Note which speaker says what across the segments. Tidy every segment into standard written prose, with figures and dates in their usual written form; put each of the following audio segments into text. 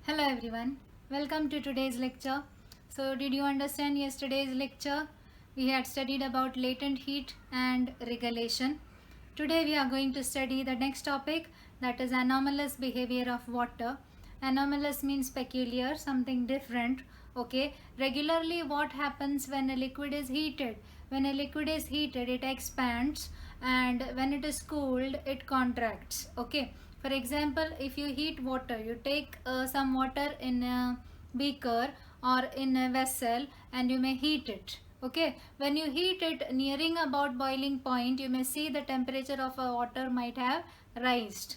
Speaker 1: Hello everyone, welcome to today's lecture. So did you understand yesterday's lecture? We had studied about latent heat and regulation. Today we are going to study the next topic, that is anomalous behavior of water. Anomalous means peculiar, something different. Okay, regularly what happens when a liquid is heated? When a liquid is heated, it expands, and when it is cooled, it contracts. Okay, for example, if you heat water, you take some water in a beaker or in a vessel and you may heat it. Okay, when you heat it nearing about boiling point, you may see the temperature of a water might have raised.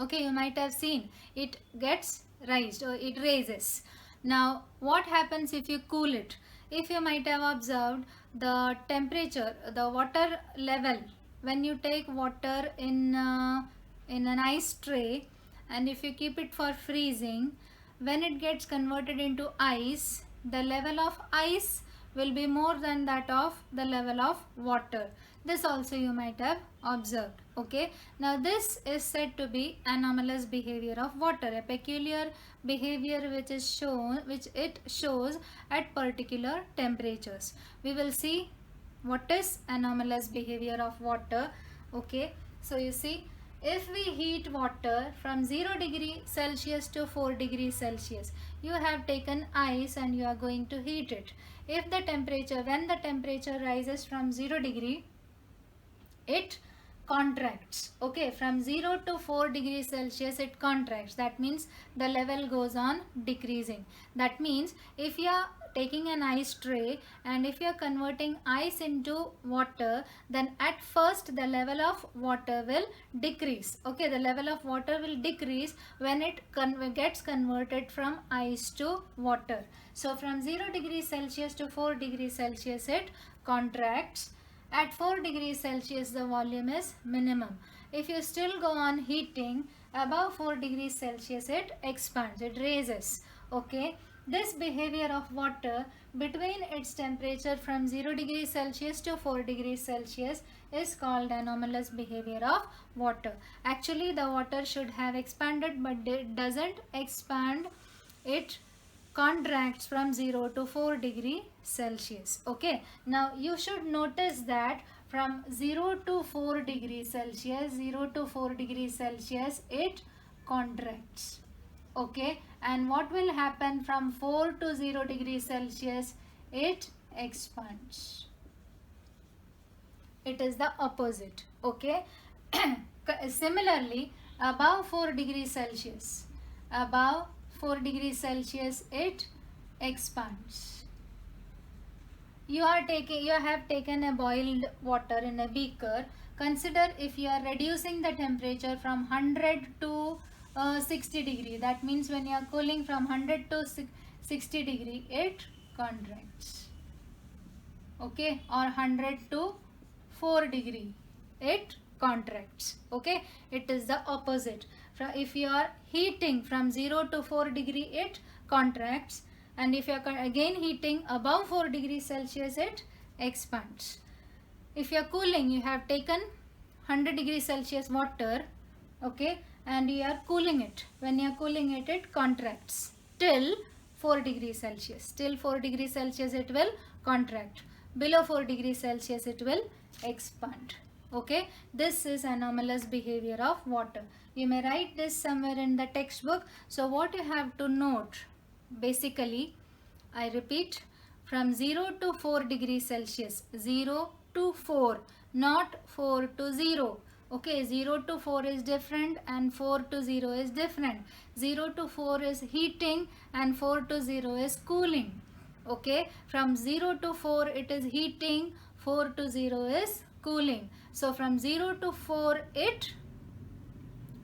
Speaker 1: Okay, you might have seen it gets raised or it raises. Now what happens if you cool it? If you might have observed, the temperature, the water level, when you take water in an ice tray, and if you keep it for freezing, when it gets converted into ice, the level of ice will be more than that of the level of water. This also you might have observed. Okay, now this is said to be anomalous behavior of water, a peculiar behavior which it shows at particular temperatures. We will see what is anomalous behavior of water. Okay, so you see, if we heat water from 0 degree Celsius to 4 degrees Celsius, you have taken ice and you are going to heat it. If the temperature, when the temperature rises from 0 degree, it contracts. Okay, from 0 to 4 degrees Celsius it contracts. That means the level goes on decreasing. That means if you are taking an ice tray and if you are converting ice into water, then at first the level of water will decrease. Okay, the level of water will decrease when it gets converted from ice to water. So from 0 degrees Celsius to 4 degrees Celsius it contracts. At 4 degrees Celsius the volume is minimum. If you still go on heating, above 4 degrees Celsius it expands, it raises. Okay, this behavior of water between its temperature from 0 degrees Celsius to 4 degrees Celsius is called anomalous behavior of water. Actually the water should have expanded, but it doesn't expand, it contracts from 0 to 4 degree Celsius. Okay, now you should notice that from 0 to 4 degrees Celsius, 0 to 4 degrees Celsius it contracts. Okay, and what will happen from 4 to 0 degrees Celsius? It expands. It is the opposite. Okay, similarly above 4 degrees Celsius, above 4 degrees Celsius it expands. You have taken a boiled water in a beaker. Consider if you are reducing the temperature from 100 to 60 degree. That means when you are cooling from 100 to 60 degree it contracts. Okay, or 100 to 4 degree it contracts. Okay, it is the opposite. If you are heating from 0 to 4 degree it contracts, and if you are again heating above 4 degrees Celsius it expands. If you are cooling, you have taken 100 degrees Celsius water, okay, and you are cooling it. When you are cooling it, it contracts till 4 degrees Celsius. Till 4 degrees Celsius it will contract. Below 4 degrees Celsius it will expand. Okay, this is anomalous behavior of water. You may write this somewhere in the textbook. So what you have to note, basically, I repeat, from 0 to 4 degrees Celsius, 0 to 4, not 4 to 0. Okay, 0 to 4 is different and 4 to 0 is different. 0 to 4 is heating and 4 to 0 is cooling. Okay, from 0 to 4 it is heating, 4 to 0 is cooling. So from 0 to 4 it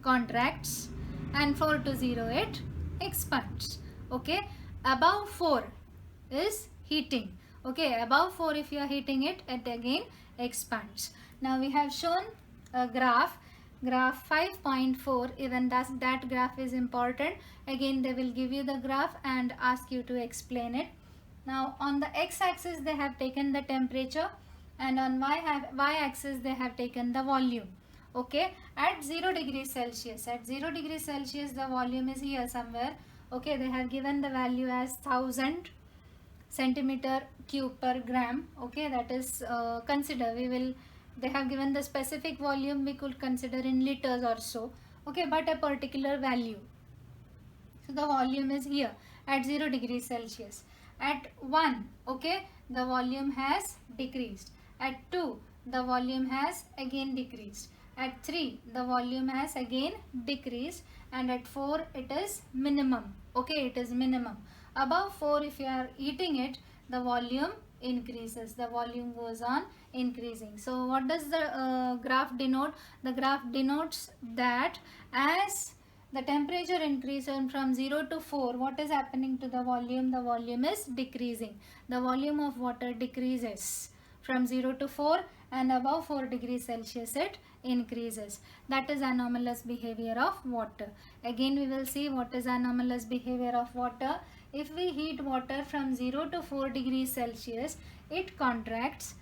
Speaker 1: contracts and 4 to 0 it expands. Okay, above 4 is heating. Okay, above 4 if you are heating it, it again expands. Now we have shown a graph 5.4. even that graph is important. Again they will give you the graph and ask you to explain it. Now on the x-axis they have taken the temperature, and on y-axis they have taken the volume. Okay, at 0 degrees Celsius, the volume is here somewhere. Okay, they have given the value as 1000 centimeter cube per gram. Okay, that is consider, they have given the specific volume, we could consider in liters or so. Okay, but a particular value. So the volume is here at 0 degrees Celsius. At 1, okay, the volume has decreased. At 2, the volume has again decreased. At 3, the volume has again decreased. And at 4, it is minimum. Okay, it is minimum. Above 4, if you are eating it, the volume increases. The volume goes on increasing. So what does the graph denote? The graph denotes that as the temperature increases from 0 to 4, what is happening to the volume? The volume is decreasing. The volume of water decreases from 0 to 4, and above 4 degrees Celsius it increases. That is anomalous behavior of water. Again we will see what is anomalous behavior of water. If we heat water from 0 to 4 degrees Celsius, it contracts.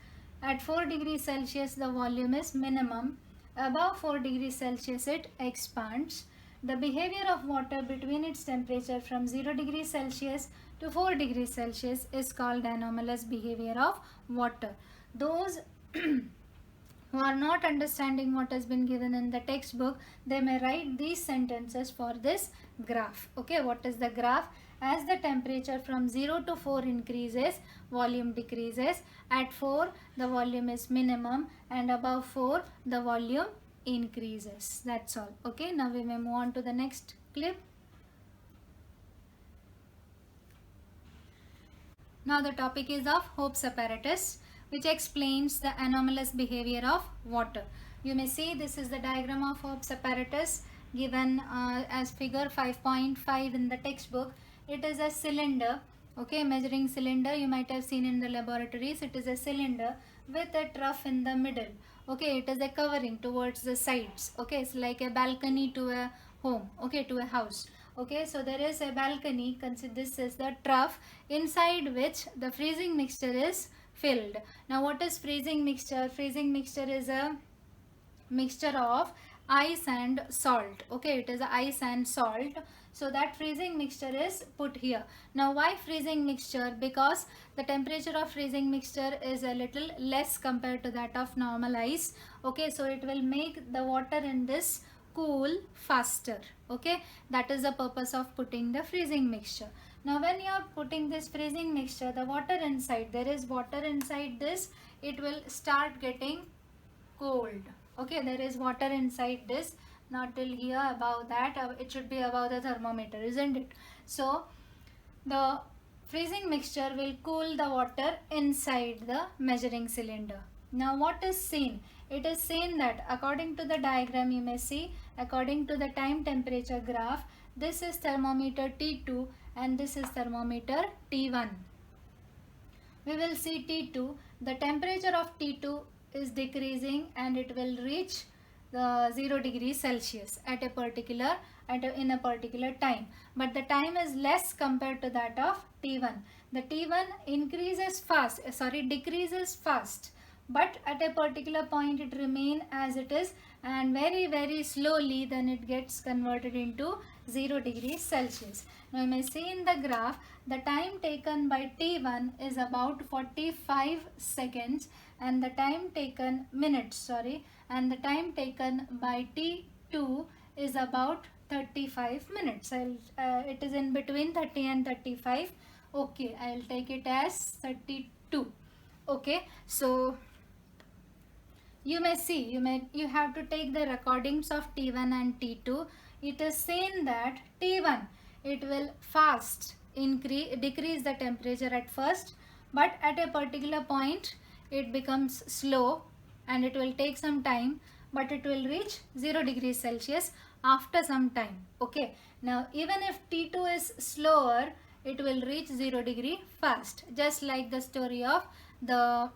Speaker 1: At 4 degrees Celsius the volume is minimum. Above 4 degrees Celsius it expands. The behavior of water between its temperature from 0 degrees Celsius to 4 degrees Celsius is called anomalous behavior of water. Those who are not understanding what has been given in the textbook, they may write these sentences for this graph. Okay, what is the graph? As the temperature from 0 to 4 increases, volume decreases. At 4, the volume is minimum, and above 4, the volume increases. That's all. Okay, now we may move on to the next clip. Now the topic is of Hope's apparatus, which explains the anomalous behavior of water. You may see this is the diagram of Hope's apparatus given as figure 5.5 in the textbook. It is a cylinder, okay, measuring cylinder. You might have seen in the laboratories. It is a cylinder with a trough in the middle. Okay, it is a covering towards the sides. Okay, it's like a balcony to a home, okay, to a house. Okay, so there is a balcony. Consider this is the trough inside which the freezing mixture is filled. Now what is freezing mixture? Freezing mixture is a mixture of ice and salt. Okay, it is ice and salt. So that freezing mixture is put here. Now why freezing mixture? Because the temperature of freezing mixture is a little less compared to that of normal ice. Okay, so it will make the water in this cool faster. Okay, that is the purpose of putting the freezing mixture. Now when you are putting this freezing mixture, the water inside, there is water inside this, it will start getting cold. Okay, there is water inside this, not till here, above that, it should be above the thermometer, isn't it? So the freezing mixture will cool the water inside the measuring cylinder. Now what is seen? It is seen that according to the diagram, you may see, according to the time temperature graph, this is thermometer T2 and this is thermometer T1. We will see T2. The temperature of T2 is decreasing and it will reach the 0 degrees Celsius at a particular in a particular time, but the time is less compared to that of T1. The T1 decreases fast, but at a particular point it remains as it is, and very slowly then it gets converted into 0 degrees Celsius. Now you may see in the graph the time taken by T1 is about 45 seconds and the time taken and the time taken by T2 is about 35 minutes. It is in between 30 and 35. Okay, I will take it as 32. Okay, so you may see, you have to take the recordings of T1 and T2. It is seen that T1, it will decrease the temperature at first, but at a particular point it becomes slow and it will take some time, but it will reach 0 degrees Celsius after some time. Okay, now even if T2 is slower, it will reach 0 degree fast, just like the story of the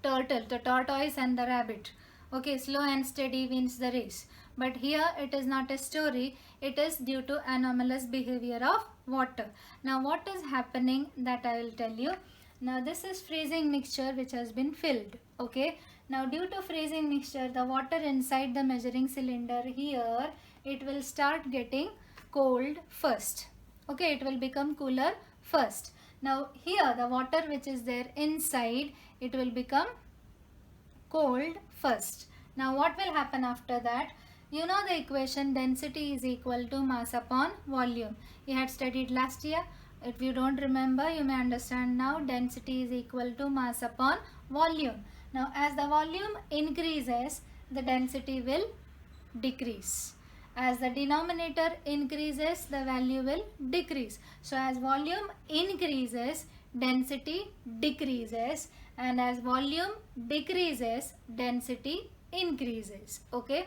Speaker 1: the tortoise and the rabbit. Okay, slow and steady wins the race. But here it is not a story, it is due to anomalous behavior of water. Now what is happening, that I will tell you. Now this is freezing mixture which has been filled. Okay, Now due to freezing mixture, the water inside the measuring cylinder here, it will start getting cold first. Okay, it will become cooler first. Now here the water which is there inside, it will become cold first. Now what will happen after that? You know the equation, density is equal to mass upon volume. You had studied last year. If you don't remember, you may understand now. Density is equal to mass upon volume. Now as the volume increases, the density will decrease. As the denominator increases, the value will decrease. So as volume increases, density decreases, and as volume decreases, density increases. Okay.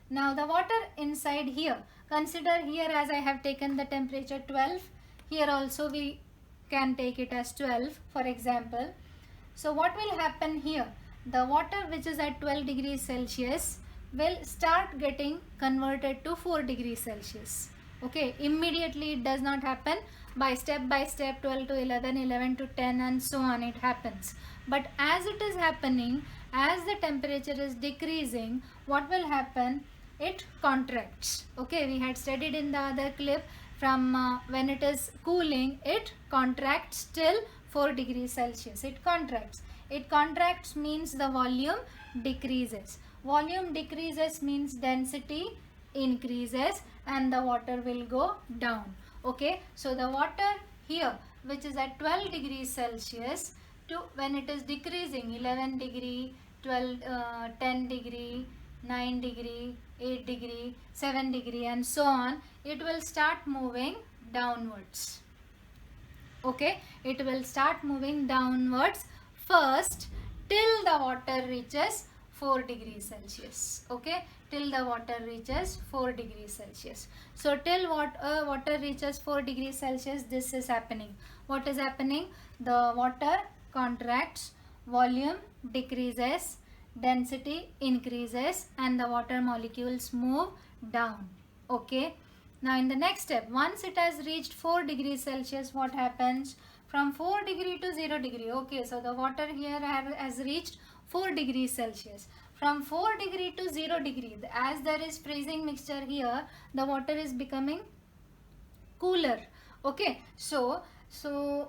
Speaker 1: Now the water inside here, consider here as I have taken the temperature 12, here also we can take it as 12 for example. So what will happen here? The water which is at 12 degrees Celsius will start getting converted to 4 degrees Celsius. Okay, immediately it does not happen. By step 12 to 11, 11 to 10 and so on it happens. But as it is happening, as the temperature is decreasing, what will happen? It contracts. Okay, we had studied in the other clip from when it is cooling, it contracts till 4 degrees Celsius. It contracts. It contracts means the volume decreases. Volume decreases means density increases and the water will go down. Okay, so the water here which is at 12 degrees Celsius to when it is decreasing 11 degree, 12, 10 degree, 9 degree, 8 degree, 7 degree and so on, it will start moving downwards. Okay, it will start moving downwards first till the water reaches 4 degrees Celsius. Okay, till the water reaches 4 degrees Celsius. So till water reaches 4 degrees Celsius, this is happening. What is happening? The water contracts, volume decreases, density increases and the water molecules move down. Okay. Now in the next step, once it has reached 4 degrees Celsius, what happens? From 4 degree to 0 degree. Okay, so the water here has reached 4 degrees Celsius. From 4 degree to 0 degree, as there is freezing mixture here, the water is becoming cooler. Okay, so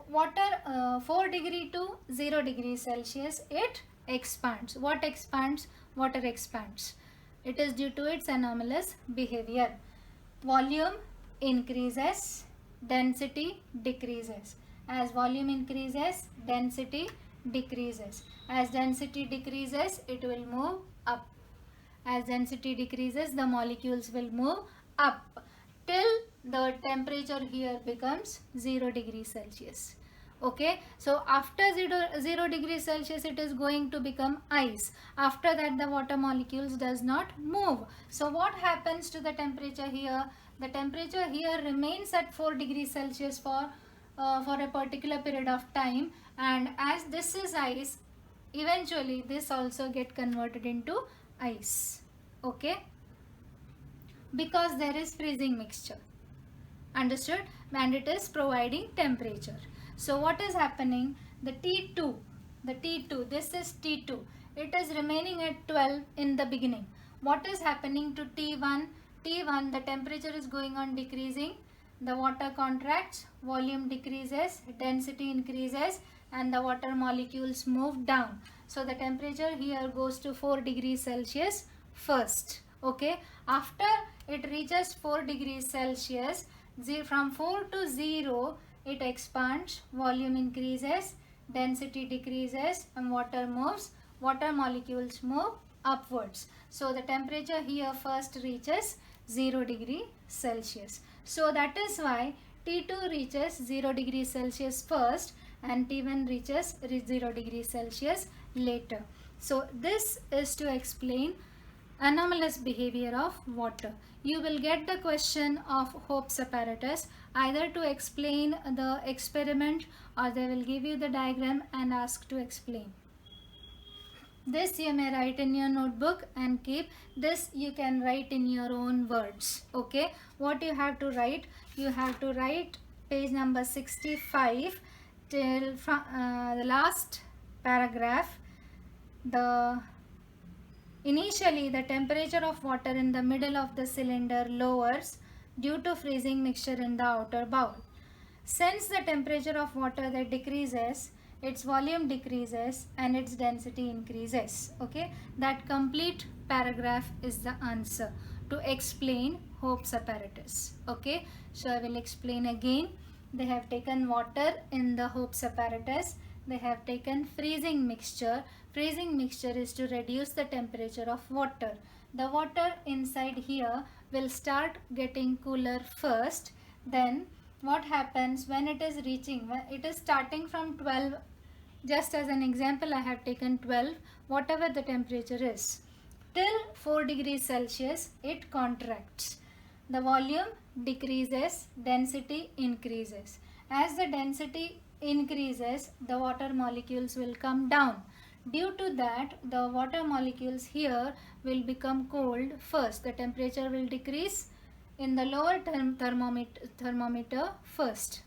Speaker 1: water 4 degree to 0 degree Celsius, it expands. What expands? Water expands. It is due to its anomalous behavior. Volume increases, density decreases. As volume increases, density decreases. As density decreases, it will move up. As density decreases, the molecules will move up till the temperature here becomes 0 degrees Celsius. Okay, so after 0 degrees Celsius, it is going to become ice. After that, the water molecules does not move. So what happens to the temperature here? The temperature here remains at 4 degrees Celsius for a particular period of time, and as this is ice, eventually this also get converted into ice. Okay, because there is freezing mixture. Understood? And it is providing temperature. So what is happening? The T2, this is T2. It is remaining at 12 in the beginning. What is happening to T1? T1, the temperature is going on decreasing. The water contracts, volume decreases, density increases and the water molecules move down. So the temperature here goes to 4 degrees Celsius first. Okay, after it reaches 4 degrees Celsius, from 4 to 0, it expands, volume increases, density decreases and water moves. Water molecules move upwards. So the temperature here first reaches 0 degree Celsius. So that is why T2 reaches 0 degrees Celsius first and T1 reaches 0 degrees Celsius later. So this is to explain anomalous behavior of water. You will get the question of Hope's apparatus either to explain the experiment or they will give you the diagram and ask to explain. This you may write in your notebook and keep. This you can write in your own words. Okay, what you have to write? You have to write page number 65 till the last paragraph. The Initially, the temperature of water in the middle of the cylinder lowers due to freezing mixture in the outer bowl. Since the temperature of water that decreases, its volume decreases and its density increases. Okay, that complete paragraph is the answer to explain Hope's apparatus. Okay, so I will explain again. They have taken water in the Hope's apparatus. They have taken freezing mixture. Freezing mixture is to reduce the temperature of water. The water inside here will start getting cooler first. Then what happens when it is reaching, when it is starting from 12, just as an example I have taken 12, whatever the temperature is, till 4 degrees Celsius it contracts. The volume decreases, density increases. As the density increases, the water molecules will come down. Due to that, the water molecules here will become cold first. The temperature will decrease in the lower thermometer first.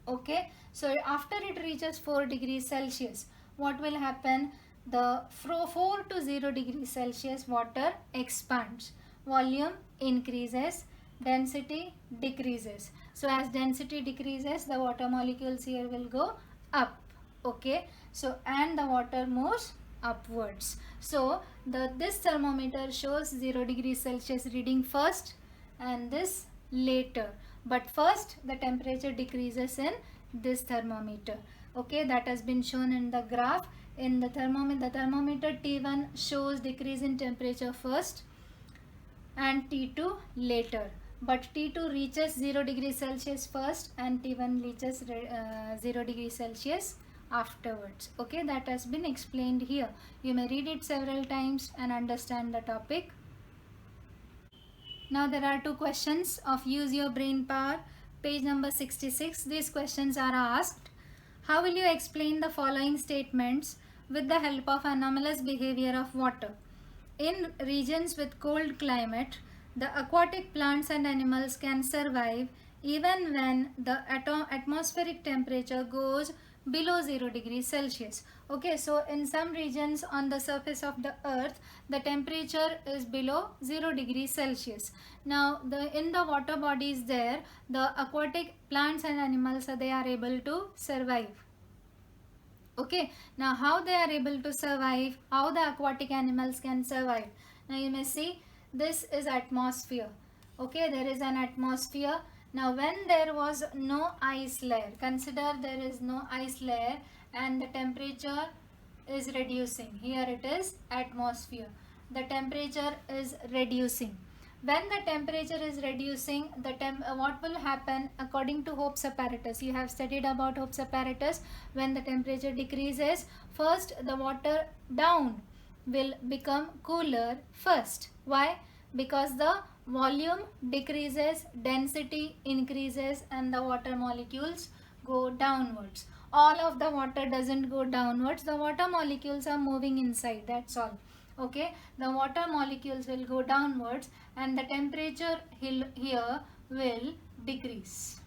Speaker 1: Okay, so after it reaches 4 degrees Celsius, what will happen? The 4 to 0 degrees Celsius water expands, volume increases, density decreases. So as density decreases, the water molecules here will go up. Okay, so and the water moves upwards. So this thermometer shows 0 degrees Celsius reading first and this later, but first the temperature decreases in this thermometer. Okay, that has been shown in the graph. In the thermometer T1 shows decrease in temperature first and T2 later, but T2 reaches 0 degrees Celsius first and T1 reaches 0 degrees Celsius afterwards. Okay, that has been explained here. You may read it several times and understand the topic. Now there are two questions of use your brain power, page number 66. These questions are asked. How will you explain the following statements with the help of anomalous behavior of water? In regions with cold climate, the aquatic plants and animals can survive even when the atmospheric temperature goes below 0 degrees Celsius. Okay, so in some regions on the surface of the earth, the temperature is below 0 degrees Celsius. Now, in the water bodies there, the aquatic plants and animals, they are able to survive. Okay, now how they are able to survive, how the aquatic animals can survive. Now you may see this is atmosphere. Okay, there is an atmosphere. Now when there was no ice layer, consider there is no ice layer and the temperature is reducing. Here it is atmosphere. The temperature is reducing. When the temperature is reducing, what will happen according to Hope's apparatus? You have studied about Hope's apparatus. When the temperature decreases, first the water down will become cooler first. Why? Because the volume decreases, density increases and the water molecules go downwards. All of the water doesn't go downwards. The water molecules are moving inside, that's all. Okay, the water molecules will go downwards and the temperature here will decrease.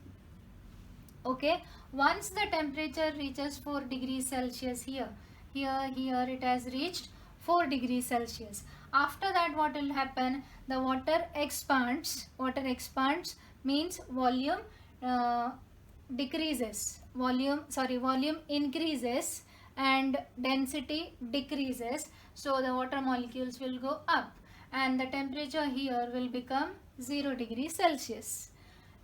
Speaker 1: Okay, once the temperature reaches 4 degrees Celsius here it has reached 4 degrees Celsius. After that, what will happen? The water expands. Water expands means volume volume increases and density decreases. So the water molecules will go up and the temperature here will become 0 degrees Celsius.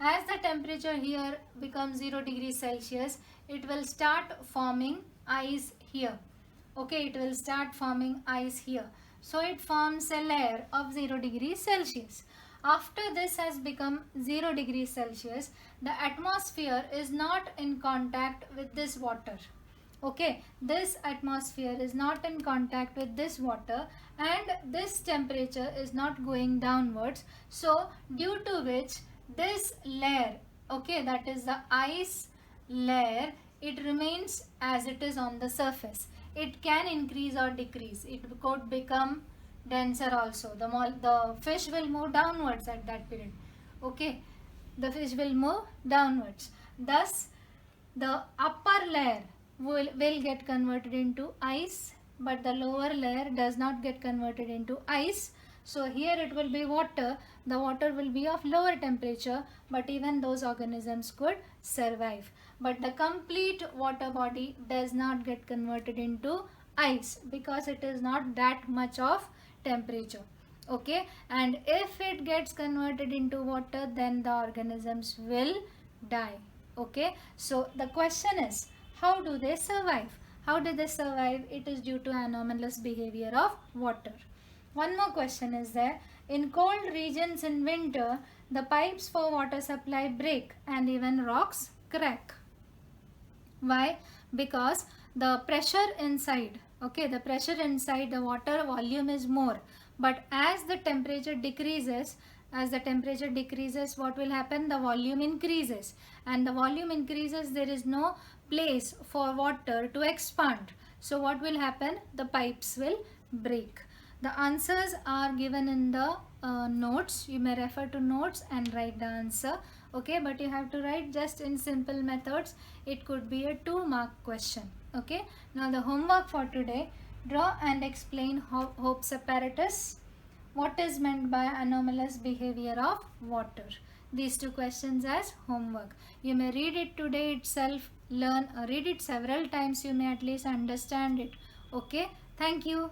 Speaker 1: As the temperature here becomes 0 degrees Celsius, it will start forming ice here. Okay, it will start forming ice here. So it forms a layer of 0 degrees Celsius. After this has become 0 degrees Celsius, the atmosphere is not in contact with this water. Okay, this atmosphere is not in contact with this water and this temperature is not going downwards. So due to which this layer, okay, that is the ice layer, it remains as it is on the surface. It can increase or decrease. It could become denser also. The fish will move downwards at that period. Okay, the fish will move downwards. Thus, the upper layer will get converted into ice but the lower layer does not get converted into ice. So here it will be water. The water will be of lower temperature, but even those organisms could survive. But the complete water body does not get converted into ice because it is not that much of temperature. Okay, and if it gets converted into water, then the organisms will die. Okay, so the question is, how do they survive? How do they survive? It is due to anomalous behavior of water. One more question is there. In cold regions in winter, the pipes for water supply break and even rocks crack. Why? Because the pressure inside, okay, the pressure inside the water volume is more, but as the temperature decreases, what will happen? The volume increases, and the volume increases, there is no place for water to expand. So what will happen? The pipes will break. The answers are given in the notes. You may refer to notes and write the answer. Okay, but you have to write just in simple methods. It could be a 2-mark question. Okay, now the homework for today: draw and explain Hope's apparatus. What is meant by anomalous behavior of water? These 2 questions as homework. You may read it today itself, read it several times. You may at least understand it. Okay, thank you.